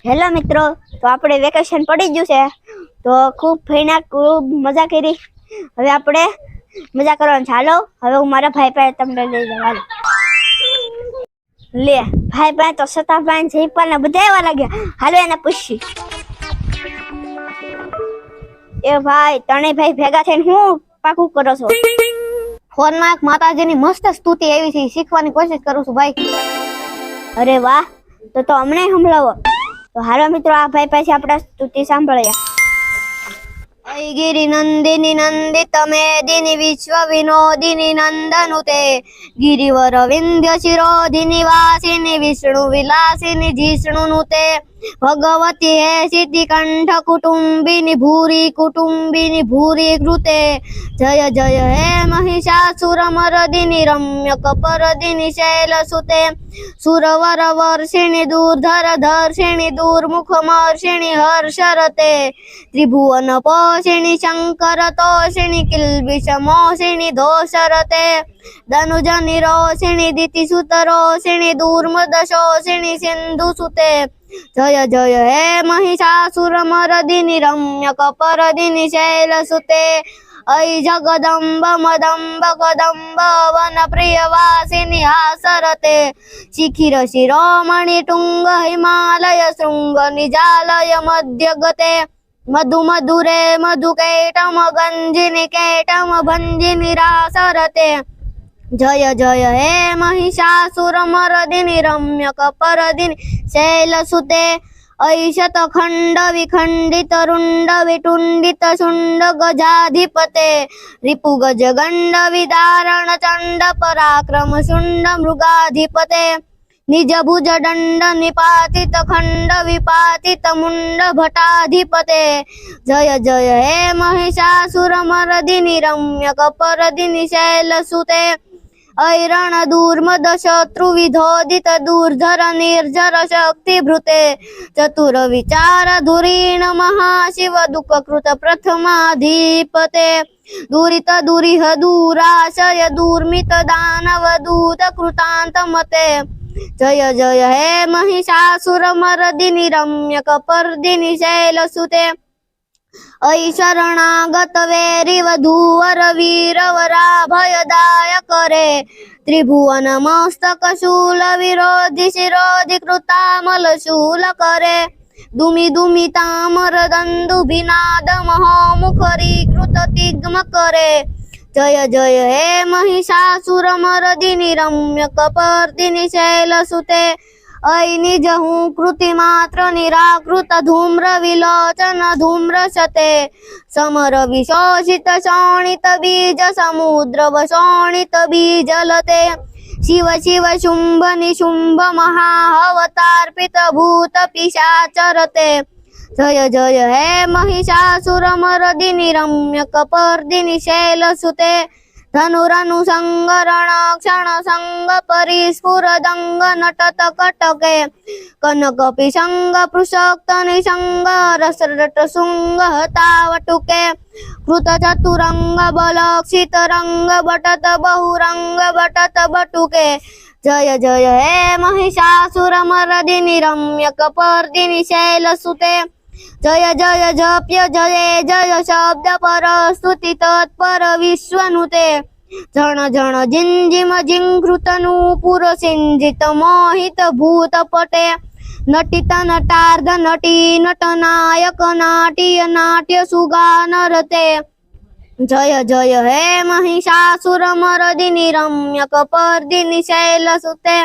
Hello મિત્રો, તો આપણે વેકેશન પડી ગયું છે તો ખૂબ ફઈના ખૂબ મજા કરી. હવે આપણે મજા કરવાનું ચાલો. હવે હું મારા ભાઈ પાસે તમને લઈ જવાનું. લે ભાઈ પાસે તો સતાભાઈ જયપાલ ને બધા એવા લાગ્યા. હાલો એને પૂછી. એ ભાઈ ત્રણેય ભાઈ ભેગા થઈને હું પાકું કરો છો? ફોનમાં એક માતાજીની મસ્ત સ્તુતિ આવી છે, શીખવાની કોશિશ કરું છું ભાઈ. અરે વાહ, તો અમને સંભળાવો. તો હાલો મિત્રો, આ ભાઈ પાસે આપણે સ્તુતિ સાંભળીએ. ગિરિ નંદિની નંદિત મેદિની વિશ્વ વિનોદિની નંદનુતે ગિરિવર વિંધ્ય શિરોધિની વાસિની વિષ્ણુ વિલાસિની જીષ્ણુનુતે ભગવતી હે સિદ્ધિ કંઠ કુટુંબિની ભૂરી કૃતે જય જય હે મહિષાસુર મરદિની રમ્ય કપરદિની શૈલસુતે સુરવર વર્ષિણી દૂરધર ધર્ષિણી દૂરમુખ મર્ષિણી હર્ષરતે ત્રિભુવન પોષિણી શંકર તોષિણી કિલ્બિષ મોષિણી દોષરતે ધનુજની રોષિણી દિતિ સુત રોષિણી દૂર્મદ શોષિણી સિંધુ સુતે જય જય હે મહિષાસુર મરદિની રમ્ય કપરદિની શૈલસુતે ऐ जगदम्ब मदम्ब कदम्ब वन प्रियवासिनी हासरते शिखिर शिरोमणि टुंग हिमालय शृंग निजालय मध्यगते मधु मधुरे मधुकैटम गंजिनी कैटम भंजिनी रासरते जय जय हे महिषासुर मर्दिनी रम्य कपरदिनी शैलसुते ऐशत खंड विखंडित रुंड विटुंडित शुंड गजाधिपते रिपु गज गंड विदारण चंड पराक्रम शुंड मृगाधिपते निज भुज दंड निपातित खंड विपातित मुंड भटाधिपते जय जय हे महिषासुर मर्दिनी रम्य कपरदिनी शैलसुते ऐरण दूर्मद शत्रु विधोदित दूर्धर निर्जर शक्ति भृते चतुर विचार धुरीण महाशिव दुख कृत प्रथमाधिपते दूरित दूरिह दूराशय दूर्मित दानव दूत कृतांत मते जय जय हे महिषासुर मर्दिनी रम्य कपर्दिनी शैलसुते ऐ शरणागत वैरी वधूवर वीरवरा भयदायक रे त्रिभुवन मस्तक शूल विरोधि शिरोधि कृतामल शूल करे दुमि दुमि तामर दंदुभिनाद महोमुखरी कृत तिग्म करे जय जय हे महिषासुर मर्दिनी रम्य कपर्दिनी शैलसुते ऐ निज हूँ कृति मात्र निराकृत धूम्र विलोचन धूम्र शते समर विशोषित शोणित बीज समुद्र वशोणित बीजलते शिव शिव शुंभ निशुंभ महाअवतार्पित भूत पिशाचरते जय जय हे महिषासुर मर्दिनी रम्य कपर्दिनी शैलसुते धनुरनुसंग रणक्षण संग परिस्फुर दंग नटत कटके कनक पिशंग पृषक्त निसंग रसरट शुंग हतावटुके कृत चतुरंग बलक्षित रंग बटत बहुरंग बटत बटुके जय जय हे महिषासुर मर्दिनी रम्य कपर्दिनी शैलसुते जय जय जप्य जय जय शब्द पर स्तुति तत्पर विश्वनुते जन जन जिंजिम जिंकृत नूपुर सिंजित मोहित भूत पटे नटित नटार्ध नटी नट नायक नाट्य नाट्य सुगानरते जय जय हे महिषासुर मर्दिनी रम्य कपर्दिनी शैलसुते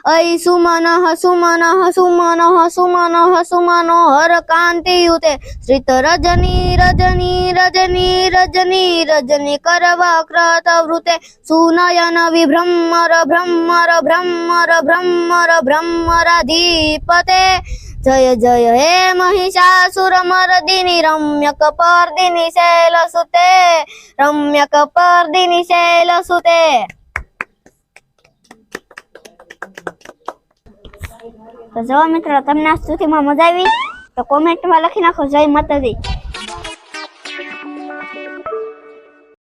ऐ सुमनः सुमनः सुमनः सुमनः सुमनोहर कांतियुते श्रित रजनी रजनी रजनी रजनी रजनी करवक्रत वृते सुनयन विभ्रमर भ्रमर भ्रमर भ्रमर भ्रमराधिपते जय जय हे महिषासुर मर्दिनी रम्य कपर्दिनी शैलसुते रम्य कपर्दिनी शैलसुते. તો જો મિત્રો, તમને આ સ્તુતિમાં મજા આવી તો કોમેન્ટમાં લખી નાખો જય માતાજી.